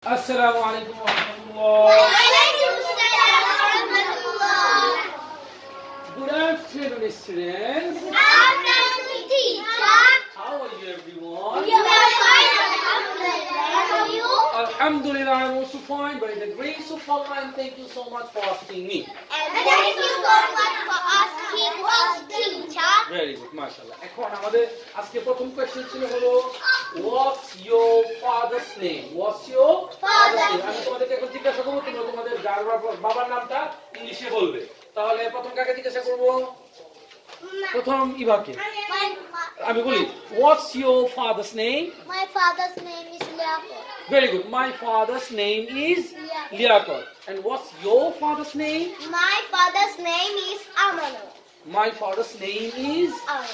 Assalamu alaikum wa rahmatullah. Good afternoon, students. Good afternoon, teacher. How are you, everyone? We are fine, alhamdulillah. How are you? Alhamdulillah, I'm also fine. By the grace of Allah, and thank you so much for asking me. And thank you so much for asking us, teacher. Very good, mashallah. এখন আমাদের আজকে প্রথম question ছিল হলো what's your father's name? What's your father's name? আমি তোমাদেরকে এখন জিজ্ঞাসা করব, তোমরা তোমাদের বাবার নামটা ইংলিশে বলবে। তাহলে প্রথম কাকে জিজ্ঞাসা করব? প্রথম ইভাকে। আমি বলি what's your father's name? My father's name is Liakot. Very good. My father's name is Liakot. And what's your father's name? My father's name is Amanu. My father's name is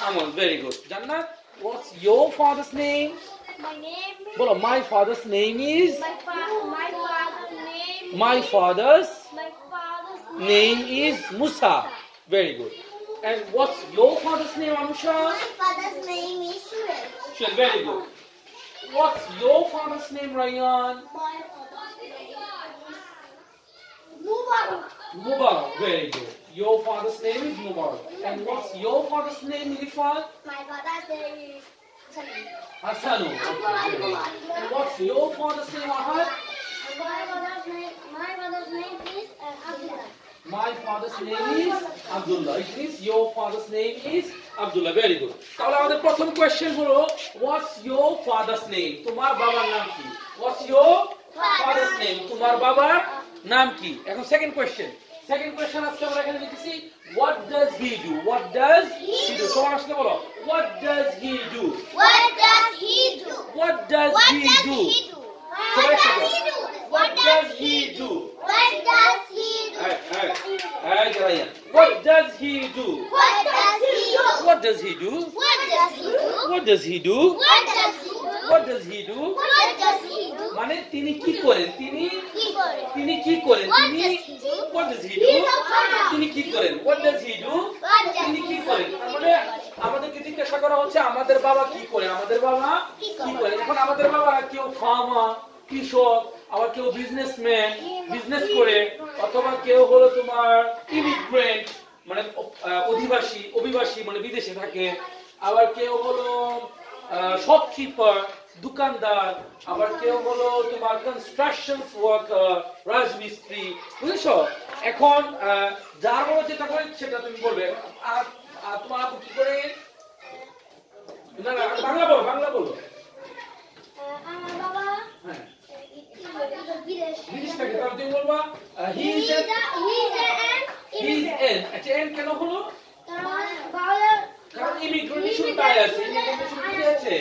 Amal. Very good. Jannat, what's your father's name? My name is Bolo, my father's name is my father's name is Musa. Very good. And what's your father's name, Anusha? My father's name is Shuel. Sure, very good. What's your father's name, Ryan? My father's name is Mubarak. Mubarak. Very good. Your father's name is Mubarak. And what's your father's name, Ilifat? My father's name is Salim. Hasanu. Okay, very good. And what's your father's name, Ahad? My father's name is Abdullah. My father's name is Abdullah. It means your father's name is Abdullah. Very good. তাহলে আমাদের প্রথম question হলো what's your father's name? তোমার বাবার নাম কি? What's your father's name? তোমার বাবার নাম কি? এখন সেকেন্ড কোশ্চেন। সেকেন্ড কোশ্চেন আজকে আমরা এখানে লিখেছি what does he do? What does he do? সবার সাথে বলো what does he do? What does he do? What does he do? What does he do? What does he do? What does he do? Hey, Ryan. What does he do? What does he do? What does he do? What does he do? What does he do? What does he do? What does he do? What does he do? মানে তিনি কি করেন? তিনি কি করে? তিনি কি করেন? What তিনি does he do? What does he do? He's a farmer. তিনি কি করেন? What does he do? What does তিনি কি he do? করেন? তার মানে আমাদেরকে জিজ্ঞাসা করা হচ্ছে আমাদের বাবা কি করে? আমাদের বাবা কি কি করে? করে? এখন আমাদের বাবা কেউ ফার্মার, কৃষক, আবার কেউ বিজনেসম্যান, বিজনেস করে, অথবা কেউ হলো তোমার ইমিগ্রেন্ট মানে অভিবাসী মানে বিদেশে থাকে, আবার কেউ হলো শপকিপার দোকানদার, আবার কেউ হলো তোমার কনস্ট্রাকশন ওয়ার্কার রাজমিস্ত্রি, বুঝেছো? এখন যার বলো যেটা করে সেটা তুমি বলবে। আর তোমার আপু কি করে? না বাংলা বলো, বাংলা বলো। আমার বাবা হ্যাঁ বিদেশ বিদেশটাকে তাহলে তুমি বলবা হি ইজ এন। আচ্ছা এন কেন হলো? কারণ ইমিগ্রেন্ট শুরুতে আয় আছে, ইমিগ্রেন্ট শুরুতে কি আছে?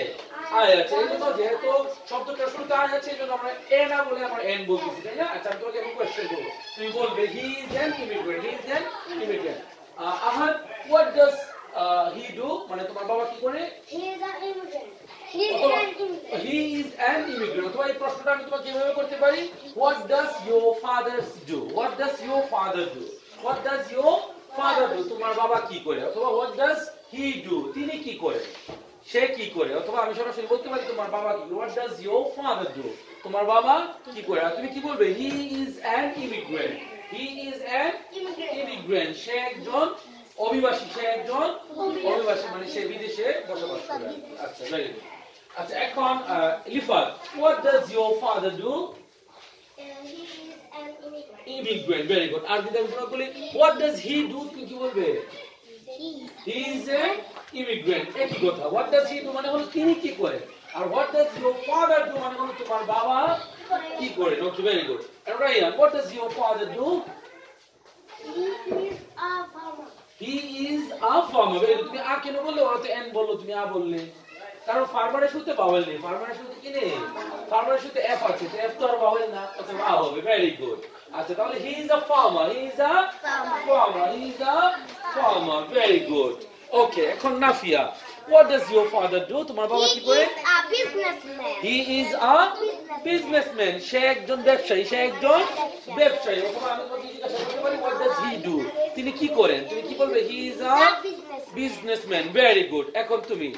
আয় আছে। এই জন্য যেহেতু শব্দটা শুরুতে আয় আছে এই জন্য আমরা এ না বলে আমরা এন বলতেছি, তাই না? আচ্ছা আমি তোমাকে একটা কোশ্চেন করব, তুমি বলবে he is an immigrant, he is an immigrant. Ahad what does he do, মানে তোমার বাবা কি করে? হি ইজ অ্যান ইমিগ্রেন্ট। অথবা এই প্রশ্নটা আমি তোমাকে কিভাবে করতে পারি? What does your father do? What does your father do? What does your father do? তোমার বাবা কি করে? অথবা হোয়াট ডাজ হি ডু? তিনি কি করে, সে কি করে? অথবা আমি সরাসরি বলতে পারি তোমার বাবা কি? What does your father do? তোমার বাবা কি করে? আর তুমি কি বলবে? He is an immigrant. He is an immigrant. সে একজন অভিবাসী, সে একজন অভিবাসী মানে সে বিদেশে বসবাস করে। আচ্ছা ভেরি গুড। আচ্ছা এখন ইলিফাত, what does your father do? Immigrant. Very good. আর যদি আমি তোমাকে বলি what does he do, তুমি কি বলবে? He is an immigrant. একই কথা। What does he do মানে হলো তিনি কি করে, আর what does your father do মানে হলো তোমার বাবা কি করে। Okay, very good. And Ryan, what does your father do? He is a farmer. Very good. তুমি আ কেন বললে? ওরা তো এন বললো, তুমি আ বললে। কারণ ফার্মারের শুরুতে বাওয়েল নেই, ফার্মারের শুরুতে কি নেই? ফার্মারের শুরুতে এফ আছে, তো এফ তো আর বাওয়েল না, অতএব আ হবে। Very good. আচ্ছা তাহলে he is a farmer, he is a farmer, he is a farmer. Very good. Okay এখন Nafia, what does your father do? তোমার বাবা কি করে? He is a businessman. সে একজন ব্যবসায়ী, সে একজন ব্যবসায়ী। অথবা আমি তোমাকে জিজ্ঞাসা করতে পারি what does he do? তিনি কি করেন? তুমি কি বলবে? He is a businessman. Very good. এখন তুমি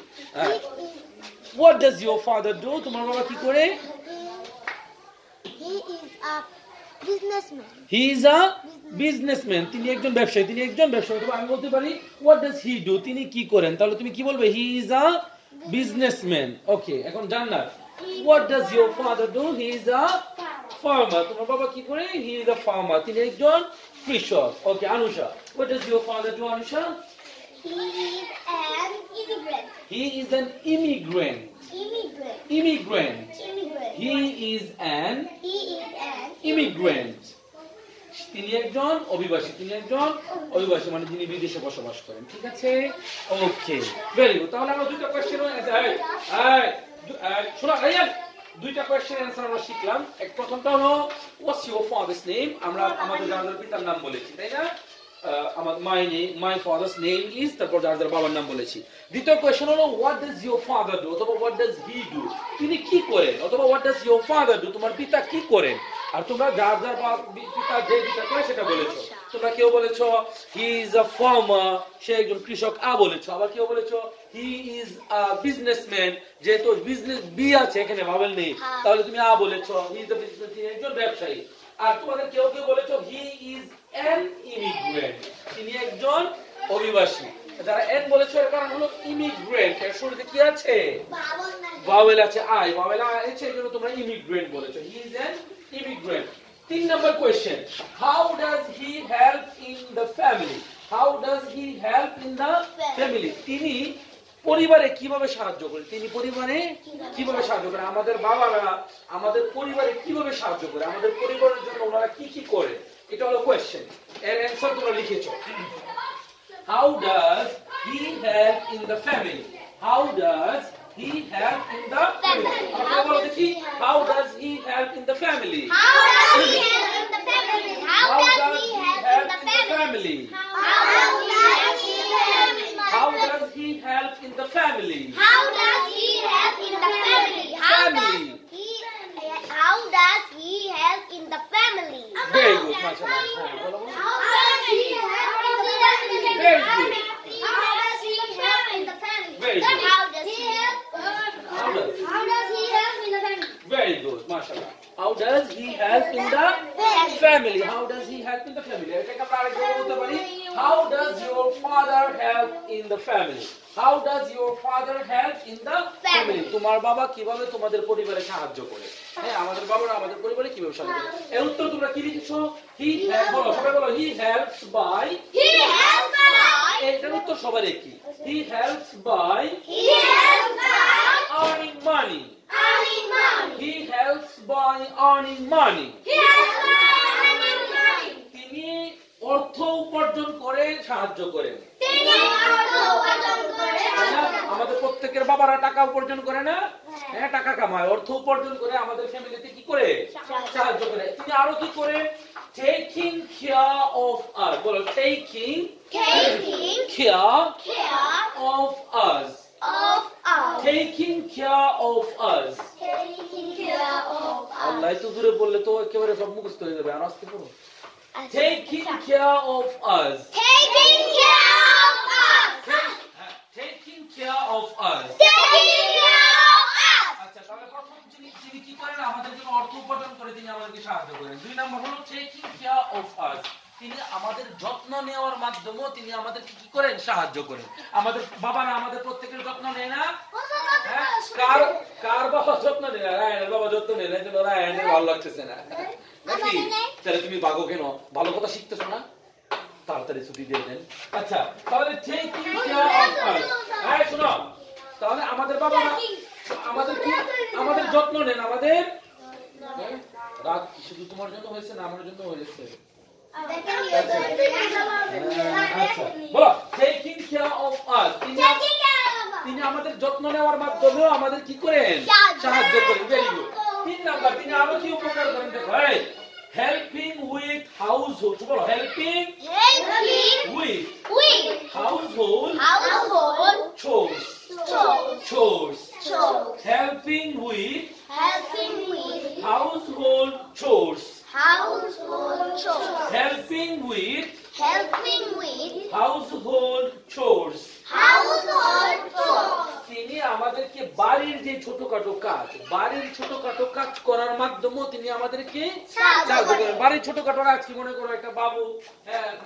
what does your father do? তোমার বাবা কি করে? He a businessman. He is a businessman, তিনি একজন ব্যবসায়ী, তিনি একজন ব্যবসায়ী। তবে আমি বলতে পারি হোয়াট ডাজ হি ডু, তিনি কি করেন, তাহলে তুমি কি বলবে হি ইজ আ বিজনেসম্যান। ওকে, এখন জান্নাত, what does your father do, he is a farmer, তোমার বাবা কি করে, হি ইজ আ ফার্মার, তিনি একজন কৃষক। Okay, Anusha, what does your father do, Anusha? He is an immigrant. He is an immigrant, Immigrant. Immigrant, Immigrant. He is an He is an immigrant, তিনি একজন অভিবাসী, তিনি একজন অভিবাসী মানে যিনি বিদেশে বসবাস করেন। ঠিক আছে, ওকে, ভেরি গুড। তাহলে আমরা দুইটা কোশ্চেনের শোনা দুইটা কোশ্চেনের অ্যান্সার আমরা শিখলাম। এক প্রথমটা হলো হোয়াটস ইওর ফাদারস নেম, আমরা আমাদের যাদের পিতার নাম বলেছি, তাই না? আমার মাই ফাদারস নেম ইজ, তারপর যাদের বাবার নাম বলেছি। দ্বিতীয় কোশ্চেন হলো what does your father do, অথবা হোয়াট ডাজ হি ডু, তিনি কি করেন, অথবা what does your father do, তোমার পিতা কি করেন। আর তোমরা যার যার পিতা যে যেটা করে সেটা বলেছো। তোমরা কেউ বলেছো হি ইজ আ ফার্মার, সে একজন কৃষক, আ বলেছো। আবার কেউ বলেছো হি ইজ আ বিজনেসম্যান, যেহেতু বিজনেস বি আছে এখানে ভাবেল নেই, তাহলে তুমি আ বলেছো, হি ইজ আ বিজনেসম্যান, তিনি একজন ব্যবসায়ী। আর তোমাদের কেউ কেউ বলেছো হি ইজ অ্যান ইমিগ্রেন্ট, তিনি একজন অভিবাসী। যারা এন বলেছো এর কারণ হলো ইমিগ্রেন্ট এর শুরুতে কি আছে, ভাওয়েল আছে, আই ভাওয়েল আছে, এই জন্য তোমরা ইমিগ্রেন্ট বলেছো। হি is an immigrant. 3 number question, how does he help in the family, how does he help in the family, তিনি পরিবারে কিভাবে সাহায্য করেন, তিনি পরিবারে কিভাবে সাহায্য করেন, আমাদের বাবারা আমাদের পরিবারে কিভাবে সাহায্য করে, আমাদের পরিবারের জন্য ওনারা কি কি করে, এটা হলো কোশ্চেন। এর অ্যানসার তোমরা লিখেছো। how does he help in the family, how does he help in the family, আমরা বলো দেখি, how does he help in the family, How does he help in the family? how does he help in the family, How does he help in the family? how does he help in the family, How does he help in the family? very good, mashallah, হ্যাঁ বলো বলো। How does he help in the family? Very good. How does he help in the family? Very good. How does he help? How does? How does he help in the family? Very good, mashallah. How does he help in the family, how does he help in the family, এটাকে আমরা আরেকবার বলতে পারি, how does your father help in the family, how does your father help in the family, তোমার বাবা কিভাবে তোমাদের পরিবারে সাহায্য করে, হ্যাঁ আমাদের বাবারা আমাদের পরিবারে কিভাবে সাহায্য করে। এর উত্তর তোমরা কি লিখেছো, হি হেল্প, বলো সবাই বলো, he helps by, He helps by. এটার উত্তর সবার একই, he helps by He helps by earning money, earning money. he helps by earning money, He helps by earning money. তিনি অর্থ উপার্জন করে সাহায্য করেন। তিনি অর্থ উপার্জন করে তাই না? আমাদের প্রত্যেকের বাবারা টাকা উপার্জন করে না, হ্যাঁ টাকা কামায়, অর্থ উপার্জন করে আমাদের ফ্যামিলিতে কি করে সাহায্য করে। তিনি আরো কি করে, টেকিং কেয়ার অফ আস, বলো taking taking care care of us, of us. Taking care of us. Taking care of us. আল্লাহ তো দূরে বললে তো একেবারে সব মুখস্থ হয়ে যাবে, আর আস্তে করো, taking care of us, Taking care of us. Taking care of us. Taking care of us. আচ্ছা, তাহলে প্রথম যিনি কি করেন, আমাদের জন্য অর্থ উপার্জন করে তিনি আমাদেরকে সাহায্য করেন। 2 নম্বর হলো টেকিং কেয়ার অফ আস, তিনি আমাদের যত্ন নেওয়ার মাধ্যমে তিনি আমাদেরকে কি করেন, সাহায্য করেন। আমাদের বাবারা আমাদের প্রত্যেকের যত্ন নেয় না, হ্যাঁ? কার বাবা যত্ন নেয় না, রায়নের বাবা যত্ন নেয় না, কিন্তু রায়নের ভালো লাগতেছে না নাকি, তাহলে তুমি বাগো কেন, ভালো কথা শিখতেছো না, তাড়াতাড়ি ছুটি দিয়ে দেন। আচ্ছা, তাহলে টেকিং কেয়ার অফ আস, হ্যাঁ শোনো, তাহলে আমাদের বাবারা আমাদের কি আমাদের যত্ন নেন, আমাদের রাত কি শুধু তোমার জন্য হয়েছে না আমার জন্য হয়েছে, আচ্ছা বলো টেকিং কেয়ার অফ আস, তিনি আমাদের যত্ন নেওয়ার মাধ্যমেও আমাদের কি করেন, সাহায্য করেন। Very good. 3 নাম্বার, তিনি আরো কি উপকার করেন দেখো, হেল্পিং উইথ হাউস হোল্ড, বলো helping with house hold chores, helping with household chores, helping with household chores, তিনি আমাদেরকে বাড়ির যে ছোটখাটো কাজ করার মাধ্যমে মাধ্যমেও তিনি আমাদেরকে সাহায্য সাহায্য করেন। করেন। বাড়ির ছোটখাটো কাজ কি মনে করো একটা বাবু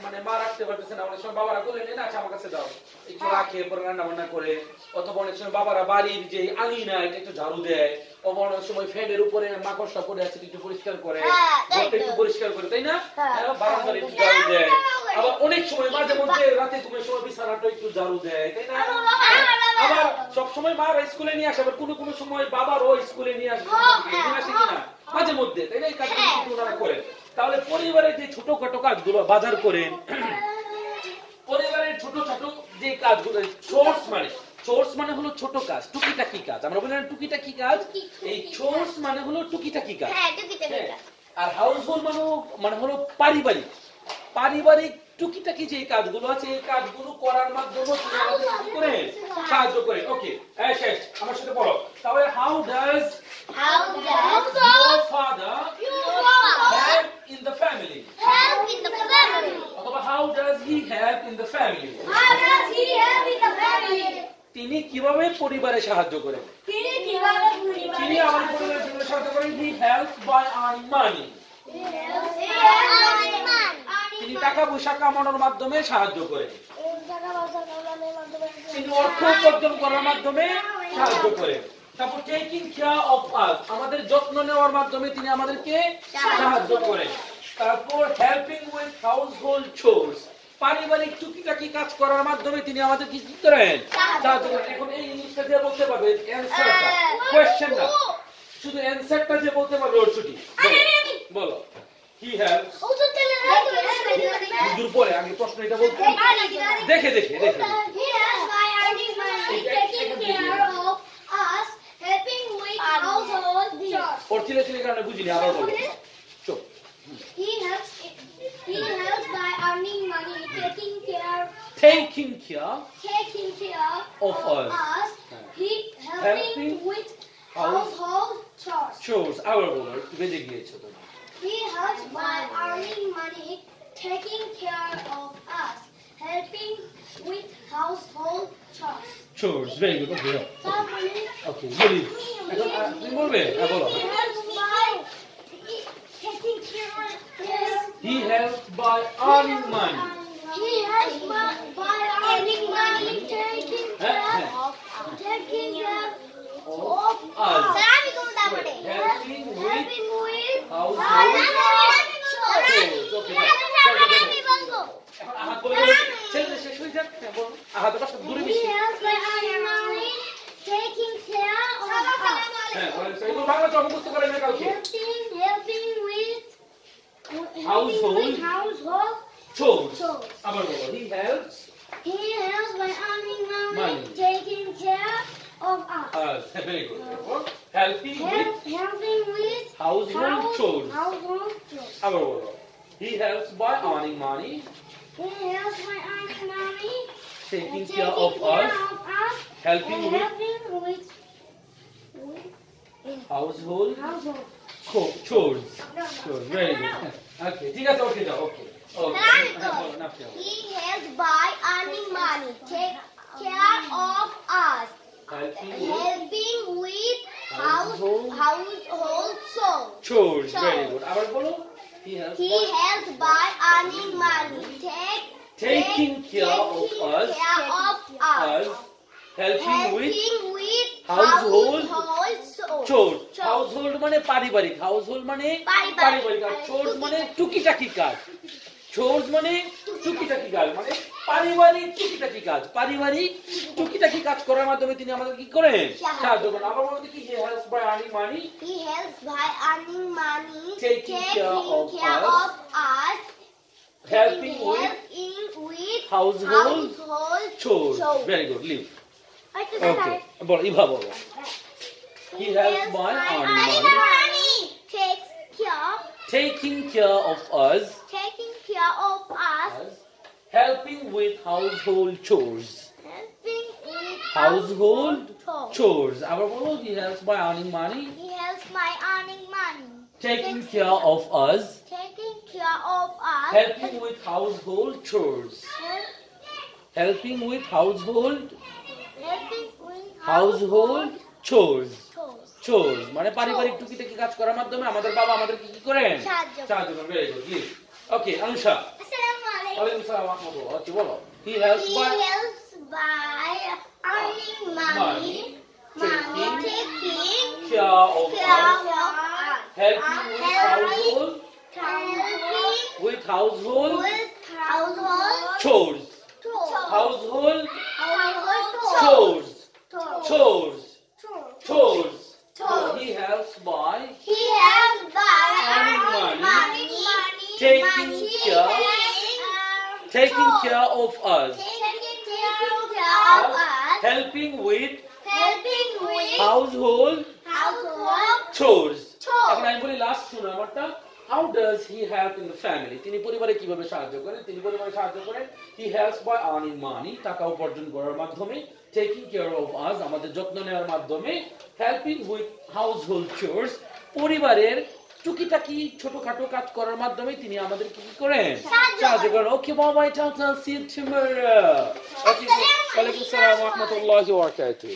মানে মা রাখতে পারতেছে না, অনেক সময় বাবারা বলে না আচ্ছা আমার কাছে দাও, একটু রাখে পরে রান্না বান্না করে, অথবা অনেক সময় বাবারা বাড়ির যে আঙিনা এটা একটু ঝাড়ু দেয়, অথবা অনেক সময় ফ্যানের উপরে মাকড়সা পড়ে আছে একটু পরিষ্কার করে, হ্যাঁ, তাই ঘরটা একটু তো। পরিষ্কার করে, তাই না? হ্যাঁ। বারান্দার একটু ঝাড়ু দেয়। আবার অনেক সময় মাঝে মধ্যে রাতে ঘুমের সময় বিছানাটা একটু ঝাড়ু দেয়, তাই না? আবার সব সময় মারা স্কুলে নিয়ে আসে, আবার কোনো কোনো সময় বাবারও স্কুলে নিয়ে আসে, নিয়ে আসে কিনা মাঝে মধ্যে, তাই না? এই কাজগুলো কিন্তু ওনারা করেন। তাহলে পরিবারের যে ছোটখাটো কাজগুলো বাজার করেন, পরিবারের ছোট ছোট যে কাজগুলো, চোর্স মানে হলো ছোট কাজ, টুকিটাকি কাজ। আমরা বলি না টুকিটাকি কাজ, এই চোর্স মানে হলো টুকিটাকি কাজ। হ্যাঁ, টুকিটাকি হ্যাঁ। কাজ। আর হাউস হোল্ড মানে হলো পারিবারিক টুকিটাকি যে কাজগুলো আছে, এই কাজগুলো করার মাধ্যমে তিনি আমাদের কি করেন? সাহায্য করেন। ওকে, শেষ, আমার সাথে বলো। তাহলে how does How does your father your father help in the family? help in the family? অথবা how does he help in the family? How does he help in the family? তিনি কিভাবে পরিবারে সাহায্য করেন? তিনি কিভাবে তিনি আমাদের পরিবারে কিভাবে সাহায্য করেন? He helps by earning money. তিনি টাকা পয়সা কামানোর মাধ্যমে সাহায্য করেন। তিনি অর্থ উপার্জন করার মাধ্যমে সাহায্য করেন। তারপর টেকিং কেয়ার অফ আস, আমাদের যত্ন নেওয়ার মাধ্যমে তিনি আমাদেরকে সাহায্য করেন। তারপর হেল্পিং উইথ হাউস হোল্ড চোরস, পারিবারিক টুকিটাকি কাজ করার মাধ্যমে তিনি আমাদেরকে কি করেন? সাহায্য করেন। এখন এই জিনিসটা দিয়ে বলতে পারবে অ্যানসারটা, কোশ্চেন না, শুধু অ্যানসারটা যে বলতে পারবে ওর ছুটি। বলো হি হেল্পস। দূর পরে আগে প্রশ্ন এটা বলতে দেখে দেখে দেখে He helps by earning money, taking care of us, helping with household chores. ওর ছিলে ছিলে কারণে বুঝিনি, আবার বলো। চুপ। He helps by earning money, taking care Taking care of of us. He helping with household chores. chores, আবার বলো, একটু বেজে গিয়েছো তো। He helps by earning money, taking care of us, helping with household chores. chores, very good. Okay, no. Somebody Okay, really. এখন তুমি বলবে? হ্যাঁ বলো। he helps by taking care of He helps by earning money. He helps by earning money, taking care of us. helping with household chores. Okay, এখন আহাত বলে ছেলে শেষ হয়ে যাক। হ্যাঁ বলো। আহাতটা সব দূরে He বেশি। helps by earning money, taking care of us. হ্যাঁ বলেন, এগুলো বাংলা চোখ মুখস্থ করে না কালকে। Helping with Household household chores. chores. আবার বলো। He helps He helps by earning money, Money. taking care of us. us. Very good. Helping with Helping with household chores. Household chores. আবার বলো। He helps by earning money, He helps by earning money, taking taking care of us, helping and with helping with household household. chores. Chores. Very good. Okay. ঠিক আছে, ওকে যাও, ওকে। ওকে। হ্যাঁ বলো, না ফেলো। He helps by earning money, take care of us, Helping with helping with Household. household chores. chores. Very Chores. good. আবার বলো। He helps He by helps by earning money, taking care of us, us, helping with helping with household chores. chores. Household মানে পারিবারিক, household মানে পারিবারিক। পারিবারিক কাজ, chores মানে টুকিটাকি কাজ, chores মানে টুকিটাকি কাজ, মানে পারিবারিক টুকিটাকি কাজ, পারিবারিক টুকিটাকি কাজ করার মাধ্যমে তিনি আমাদের কি করেন? সাহায্য করেন। আবার বলতে কি, he helps by earning money, He helps by earning money, Taking care of us, helping with with household chores. Very good. Leave. Okay. বলো, ইভা বলো। He helps by earning money, taking care of us, helping with household chores. Household chores. আবার বলো, he helps by earning money, He helps by earning money, taking care of us, helping with household chores. Helping with household helping with chores. chores. chores মানে পারিবারিক টুকিটাকি কাজ করার মাধ্যমে আমাদের বাবা আমাদেরকে কি করেন সাহায্য করেন very good please okay Anusha আসসালামু আলাইকুম ওয়ালাইকুম আসসালাম ওয়া রাহমাতুল্লাহ ওকে বলো he helps He helps by earning money, taking care of care us of us, helping helping with household with household chores household chores chores chores he helps by He helps by earning money, taking care of us helping with household chores এখন আমি বলি last শুনো আমারটা how does he help in the family তিনি পরিবারে কিভাবে সাহায্য করেন তিনি পরিবারে সাহায্য করেন he helps by earning money টাকা উপার্জন করার মাধ্যমে taking care of us আমাদের যত্ন নেওয়ার মাধ্যমে helping with household chores পরিবারের টুকিটাকি ছোটখাটো কাজ করার মাধ্যমে তিনি আমাদের কি করেন সাহায্য করেন ওকে বাবা টাটা সি ইউ টুমরো ওকে ওয়ালাইকুম আসসালাম ওয়া রাহমাতুল্লাহি ওয়া বারাকাতুহু